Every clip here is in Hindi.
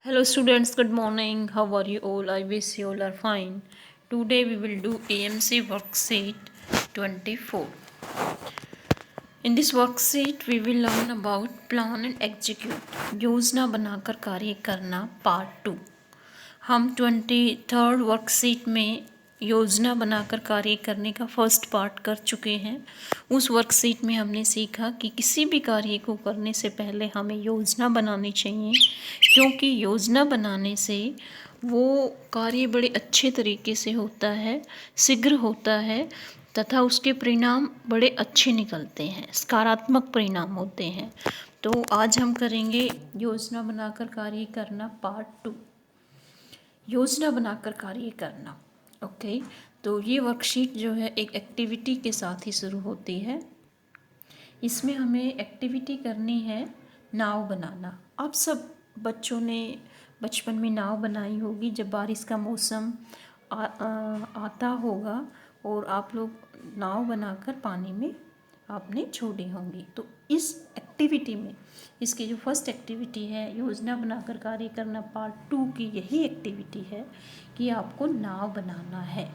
Hello students, good morning. How are you all? I wish you all are fine. Today we will do AMC worksheet 24. In this worksheet we will learn about plan and execute. योजना बनाकर कार्य करना पार्ट 2. हम 23rd वर्कशीट में योजना बनाकर कार्य करने का फर्स्ट पार्ट कर चुके हैं. उस वर्कशीट में हमने सीखा कि किसी भी कार्य को करने से पहले हमें योजना बनानी चाहिए, क्योंकि योजना बनाने से वो कार्य बड़े अच्छे तरीके से होता है, शीघ्र होता है तथा उसके परिणाम बड़े अच्छे निकलते हैं, सकारात्मक परिणाम होते हैं. तो आज हम करेंगे योजना बनाकर कार्य करना पार्ट 2. योजना बनाकर कार्य करना. ओके, तो ये वर्कशीट जो है एक एक्टिविटी के साथ ही शुरू होती है. इसमें हमें एक्टिविटी करनी है नाव बनाना. आप सब बच्चों ने बचपन में नाव बनाई होगी जब बारिश का मौसम आता होगा और आप लोग नाव बनाकर पानी में आपने छोड़ी होंगी. तो इस एक्टिविटी में इसकी जो फर्स्ट एक्टिविटी है योजना बनाकर कार्य करना पार्ट 2 की यही एक्टिविटी है कि आपको नाव बनाना है.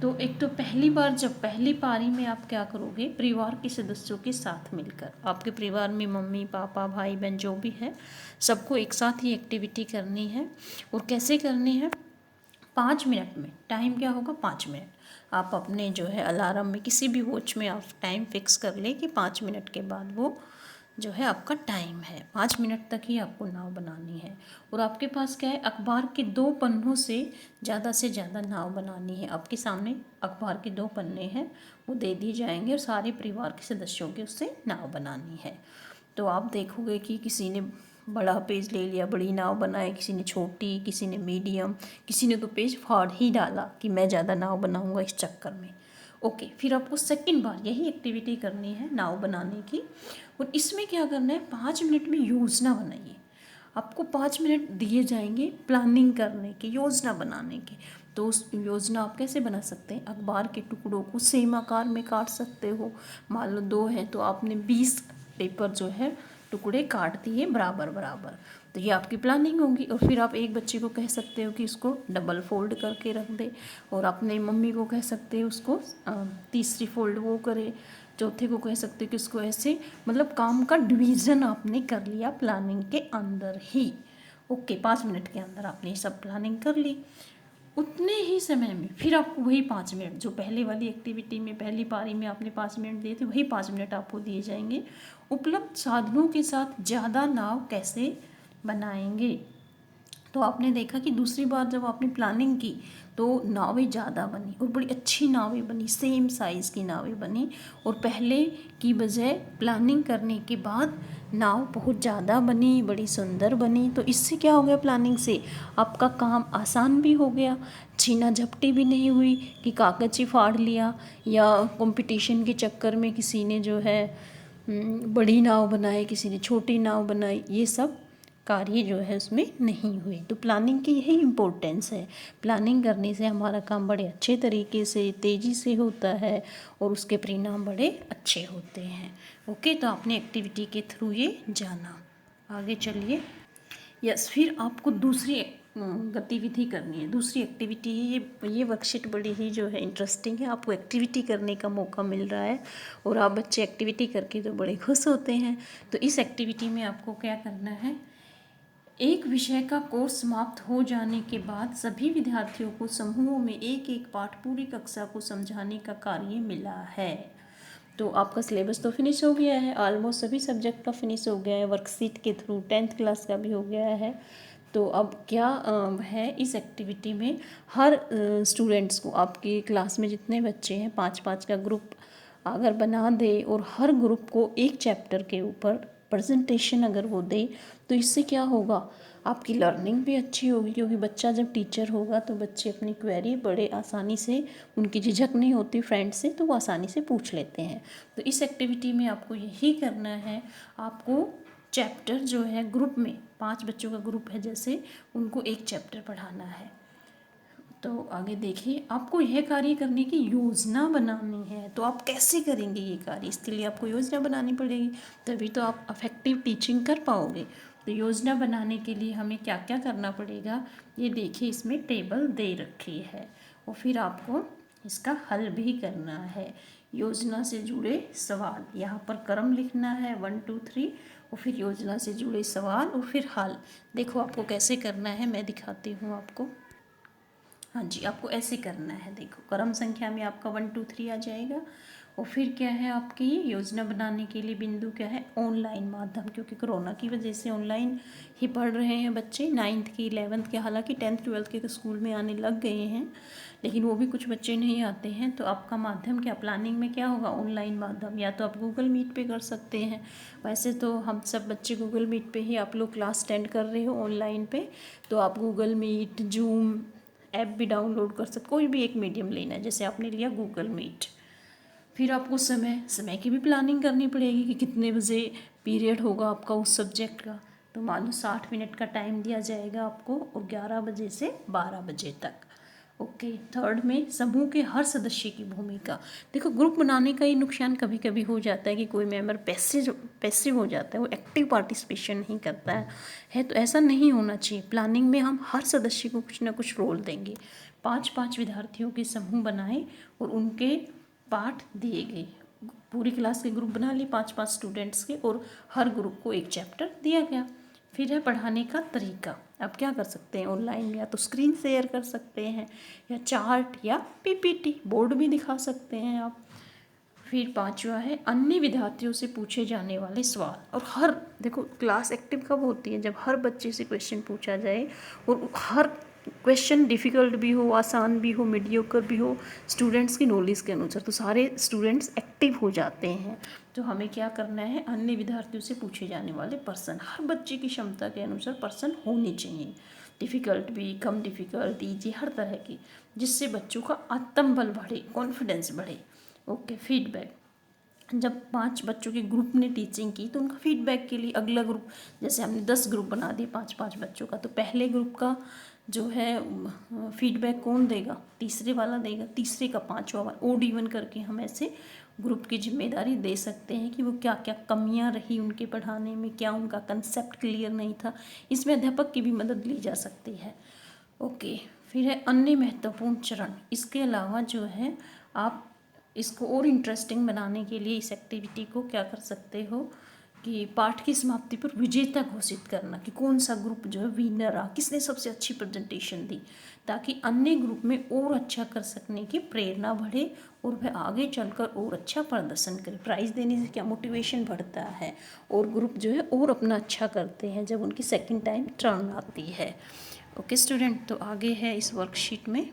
तो एक तो पहली बार जब पहली पारी में आप क्या करोगे, परिवार के सदस्यों के साथ मिलकर, आपके परिवार में मम्मी पापा भाई बहन जो भी है सबको एक साथ ही एक्टिविटी करनी है. और कैसे करनी है, 5 मिनट में. टाइम क्या होगा, 5 मिनट. आप अपने जो है अलार्म में किसी भी वॉच में आप टाइम फिक्स कर ले कि 5 मिनट के बाद वो जो है आपका टाइम है. 5 मिनट तक ही आपको नाव बनानी है. और आपके पास क्या है, अखबार के 2 पन्नों से ज़्यादा नाव बनानी है. आपके सामने अखबार के 2 पन्ने हैं, वो दे दिए जाएंगे और सारे परिवार के सदस्यों की उससे नाव बनानी है. तो आप देखोगे कि किसी ने बड़ा पेज ले लिया, बड़ी नाव बनाए, किसी ने छोटी, किसी ने मीडियम, किसी ने तो पेज फाड़ ही डाला कि मैं ज़्यादा नाव बनाऊंगा इस चक्कर में. ओके, फिर आपको सेकंड बार यही एक्टिविटी करनी है नाव बनाने की. और इसमें क्या करना है, 5 मिनट में योजना बनाइए. आपको 5 मिनट दिए जाएंगे प्लानिंग करने की, योजना बनाने की. तो उस योजना आप कैसे बना सकते हैं, अखबार के टुकड़ों को सेम आकार में काट सकते हो. मान लो 2 है तो आपने 20 पेपर जो है टुकड़े काट दिए बराबर बराबर. तो ये आपकी प्लानिंग होगी. और फिर आप एक बच्चे को कह सकते हो कि इसको डबल फोल्ड करके रख दे, और अपने मम्मी को कह सकते हो उसको तीसरी फोल्ड वो करे, चौथे को कह सकते हो कि उसको ऐसे, मतलब काम का डिवीज़न आपने कर लिया प्लानिंग के अंदर ही. ओके, 5 मिनट के अंदर आपने सब प्लानिंग कर ली. उतने ही समय में फिर आपको वही 5 मिनट जो पहले वाली एक्टिविटी में पहली पारी में आपने 5 मिनट दिए थे, वही 5 मिनट आपको दिए जाएंगे. उपलब्ध साधनों के साथ ज़्यादा नाव कैसे बनाएंगे. तो आपने देखा कि दूसरी बार जब आपने प्लानिंग की तो नावें ज़्यादा बनी और बड़ी अच्छी नावें बनी, सेम साइज़ की नावें बनी. और पहले की बजाय प्लानिंग करने के बाद नाव बहुत ज़्यादा बनी, बड़ी सुंदर बनी. तो इससे क्या हो गया, प्लानिंग से आपका काम आसान भी हो गया, छीना झपटी भी नहीं हुई कि कागज़ ही फाड़ लिया, या कंपटीशन के चक्कर में किसी ने जो है बड़ी नाव बनाई, किसी ने छोटी नाव बनाई. ये सब कार्य जो है उसमें नहीं हुए. तो प्लानिंग की यही इम्पोर्टेंस है. प्लानिंग करने से हमारा काम बड़े अच्छे तरीके से तेज़ी से होता है और उसके परिणाम बड़े अच्छे होते हैं. ओके, तो आपने एक्टिविटी के थ्रू ये जाना. आगे चलिए. यस, फिर आपको दूसरी गतिविधि करनी है, दूसरी एक्टिविटी है. ये वर्कशीट बड़ी ही जो है इंटरेस्टिंग है. आपको एक्टिविटी करने का मौका मिल रहा है और आप बच्चे एक्टिविटी करके तो बड़े खुश होते हैं. तो इस एक्टिविटी में आपको क्या करना है, एक विषय का कोर्स समाप्त हो जाने के बाद सभी विद्यार्थियों को समूहों में एक एक पाठ पूरी कक्षा को समझाने का कार्य मिला है. तो आपका सिलेबस तो फिनिश हो गया है, ऑलमोस्ट सभी सब्जेक्ट का फिनिश हो गया है वर्कशीट के थ्रू. 10th क्लास का भी हो गया है. तो अब क्या है, इस एक्टिविटी में हर स्टूडेंट्स को, आपकी क्लास में जितने बच्चे हैं 5-5 का ग्रुप अगर बना दे और हर ग्रुप को एक चैप्टर के ऊपर प्रेजेंटेशन अगर वो दे, तो इससे क्या होगा, आपकी लर्निंग भी अच्छी होगी. क्योंकि बच्चा जब टीचर होगा तो बच्चे अपनी क्वेरी बड़े आसानी से, उनकी झिझक नहीं होती फ्रेंड से, तो वो आसानी से पूछ लेते हैं. तो इस एक्टिविटी में आपको यही करना है, आपको चैप्टर जो है ग्रुप में 5 बच्चों का ग्रुप है जैसे, उनको एक चैप्टर पढ़ाना है. तो आगे देखिए, आपको यह कार्य करने की योजना बनानी है. तो आप कैसे करेंगे ये कार्य, इसके लिए आपको योजना बनानी पड़ेगी, तभी तो आप अफेक्टिव टीचिंग कर पाओगे. तो योजना बनाने के लिए हमें क्या क्या करना पड़ेगा, ये देखिए इसमें टेबल दे रखी है और फिर आपको इसका हल भी करना है। योजना से जुड़े सवाल, यहाँ पर क्रम लिखना है 1 2 3 और फिर योजना से जुड़े सवाल और फिर हल। देखो आपको कैसे करना है, मैं दिखाती हूँ आपको। हाँ जी, आपको ऐसे करना है। देखो क्रम संख्या में आपका 1 2 3 आ जाएगा और फिर क्या है आपकी योजना बनाने के लिए बिंदु क्या है, ऑनलाइन माध्यम, क्योंकि कोरोना की वजह से ऑनलाइन ही पढ़ रहे हैं बच्चे 9th की 11th के, हालांकि 10th 12th के तो स्कूल में आने लग गए हैं, लेकिन वो भी कुछ बच्चे नहीं आते हैं। तो आपका माध्यम क्या, प्लानिंग में क्या होगा, ऑनलाइन माध्यम। या तो आप गूगल मीट पे कर सकते हैं, वैसे तो हम सब बच्चे गूगल मीट पे ही, आप लोग क्लास अटेंड कर रहे हो ऑनलाइन पे, तो आप गूगल मीट, जूम ऐप भी डाउनलोड कर सकते, कोई भी एक मीडियम लेना है, जैसे आपने लिया गूगल मीट। फिर आपको समय की भी प्लानिंग करनी पड़ेगी कि कितने बजे पीरियड होगा आपका उस सब्जेक्ट का। तो मान लो 60 मिनट का टाइम दिया जाएगा आपको और 11 बजे से 12 बजे तक। ओके, थर्ड में समूह के हर सदस्य की भूमिका। देखो ग्रुप बनाने का ये नुकसान कभी कभी हो जाता है कि कोई मेंबर पैसिव हो जाता है, वो एक्टिव पार्टिसिपेशन नहीं करता है तो ऐसा नहीं होना चाहिए। प्लानिंग में हम हर सदस्य को कुछ ना कुछ रोल देंगे। 5 विद्यार्थियों के समूह बनाए और उनके पाठ दिए गए, पूरी क्लास के ग्रुप बना लिए 5 स्टूडेंट्स के और हर ग्रुप को एक चैप्टर दिया गया। फिर है पढ़ाने का तरीका। आप क्या कर सकते हैं ऑनलाइन, या तो स्क्रीन शेयर कर सकते हैं या चार्ट या पीपीटी बोर्ड भी दिखा सकते हैं आप। फिर 5वां है अन्य विद्यार्थियों से पूछे जाने वाले सवाल। और हर, देखो क्लास एक्टिव कब होती है, जब हर बच्चे से क्वेश्चन पूछा जाए और हर क्वेश्चन डिफ़िकल्ट भी हो, आसान भी हो, मीडियोकर भी हो, स्टूडेंट्स की नॉलेज के अनुसार, तो सारे स्टूडेंट्स एक्टिव हो जाते हैं। तो हमें क्या करना है, अन्य विद्यार्थियों से पूछे जाने वाले पर्सन, हर बच्चे की क्षमता के अनुसार पर्सन होने चाहिए, डिफ़िकल्ट भी, कम डिफ़िकल्ट, ईजी, हर तरह की, जिससे बच्चों का आत्मबल बढ़े, कॉन्फिडेंस बढ़े। Okay, feedback. जब 5 बच्चों के ग्रुप ने टीचिंग की तो उनका फीडबैक के लिए अगला ग्रुप, जैसे हमने 10 ग्रुप बना दिए 5 बच्चों का, तो पहले ग्रुप का जो है फीडबैक कौन देगा, तीसरे वाला देगा, तीसरे का 5वां वाला, ओड इवन करके हम ऐसे ग्रुप की जिम्मेदारी दे सकते हैं कि वो क्या क्या कमियां रही उनके पढ़ाने में, क्या उनका कंसेप्ट क्लियर नहीं था, इसमें अध्यापक की भी मदद ली जा सकती है। ओके, फिर है अन्य महत्वपूर्ण चरण। इसके अलावा जो है आप इसको और इंटरेस्टिंग बनाने के लिए इस एक्टिविटी को क्या कर सकते हो कि पाठ की समाप्ति पर विजेता घोषित करना, कि कौन सा ग्रुप जो है विनर रहा, किसने सबसे अच्छी प्रेजेंटेशन दी, ताकि अन्य ग्रुप में और अच्छा कर सकने की प्रेरणा बढ़े और वह आगे चलकर और अच्छा प्रदर्शन करे। प्राइज़ देने से क्या मोटिवेशन बढ़ता है और ग्रुप जो है और अपना अच्छा करते हैं जब उनकी सेकेंड टाइम टर्न आती है। ओके स्टूडेंट, तो आगे है इस वर्कशीट में,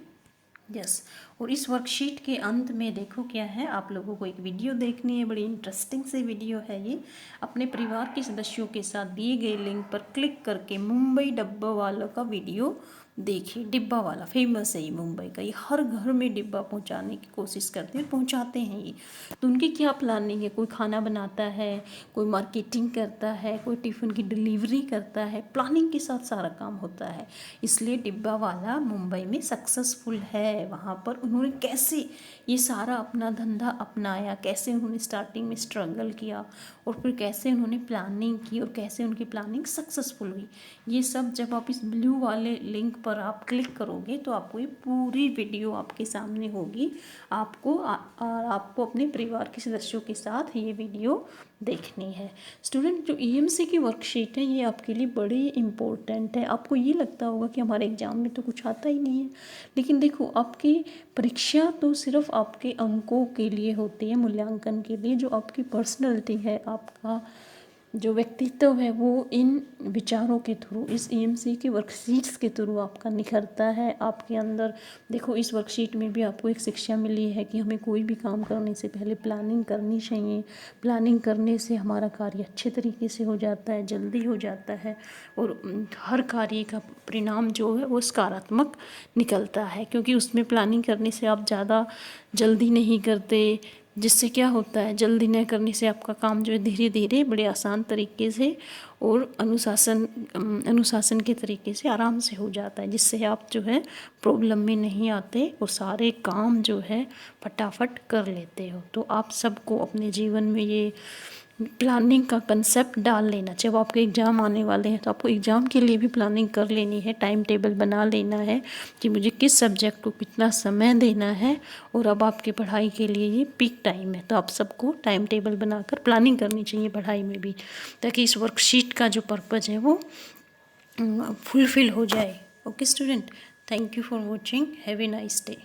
यस और इस वर्कशीट के अंत में देखो क्या है, आप लोगों को एक वीडियो देखनी है, बड़ी इंटरेस्टिंग से वीडियो है ये। अपने परिवार के सदस्यों के साथ दिए गए लिंक पर क्लिक करके मुंबई डब्बा वाला का वीडियो देखिए। डिब्बा वाला फेमस है ये मुंबई का, ये हर घर में डिब्बा पहुंचाने की कोशिश करते हैं, पहुंचाते हैं ये। तो उनकी क्या प्लानिंग है, कोई खाना बनाता है, कोई मार्केटिंग करता है, कोई टिफ़िन की डिलीवरी करता है, प्लानिंग के साथ सारा काम होता है। इसलिए डिब्बा वाला मुंबई में सक्सेसफुल है। वहाँ पर उन्होंने कैसे ये सारा अपना धंधा अपनाया, कैसे उन्होंने स्टार्टिंग में स्ट्रगल किया और फिर कैसे उन्होंने प्लानिंग की और कैसे उनकी प्लानिंग सक्सेसफुल हुई, ये सब जब आप इस ब्लू वाले लिंक पर आप क्लिक करोगे तो आपको ये पूरी वीडियो आपके सामने होगी। आपको अपने परिवार के सदस्यों के साथ ये वीडियो देखनी है। स्टूडेंट, जो ईएमसी की वर्कशीट है ये आपके लिए बड़ी इम्पोर्टेंट है। आपको ये लगता होगा कि हमारे एग्ज़ाम में तो कुछ आता ही नहीं है, लेकिन देखो आपकी परीक्षा तो सिर्फ आपके अंकों के लिए होती है, मूल्यांकन के लिए। जो आपकी पर्सनैलिटी है, आपका जो व्यक्तित्व है, वो इन विचारों के थ्रू, इस ईएमसी की वर्कशीट्स के थ्रू आपका निखरता है। आपके अंदर देखो इस वर्कशीट में भी आपको एक शिक्षा मिली है कि हमें कोई भी काम करने से पहले प्लानिंग करनी चाहिए। प्लानिंग करने से हमारा कार्य अच्छे तरीके से हो जाता है, जल्दी हो जाता है और हर कार्य का परिणाम जो है वो सकारात्मक निकलता है, क्योंकि उसमें प्लानिंग करने से आप ज़्यादा जल्दी नहीं करते, जिससे क्या होता है, जल्दी न करने से आपका काम जो है धीरे धीरे बड़े आसान तरीके से और अनुशासन के तरीके से आराम से हो जाता है, जिससे आप जो है प्रॉब्लम में नहीं आते और सारे काम जो है फटाफट कर लेते हो। तो आप सबको अपने जीवन में ये प्लानिंग का कंसेप्ट डाल लेना। जब आपके एग्ज़ाम आने वाले हैं तो आपको एग्ज़ाम के लिए भी प्लानिंग कर लेनी है, टाइम टेबल बना लेना है कि मुझे किस सब्जेक्ट को कितना समय देना है। और अब आपकी पढ़ाई के लिए ये पीक टाइम है, तो आप सबको टाइम टेबल बनाकर प्लानिंग करनी चाहिए पढ़ाई में भी, ताकि इस वर्कशीट का जो पर्पज़ है वो फुलफिल हो जाए। Okay student, thank you for watching, have a nice day.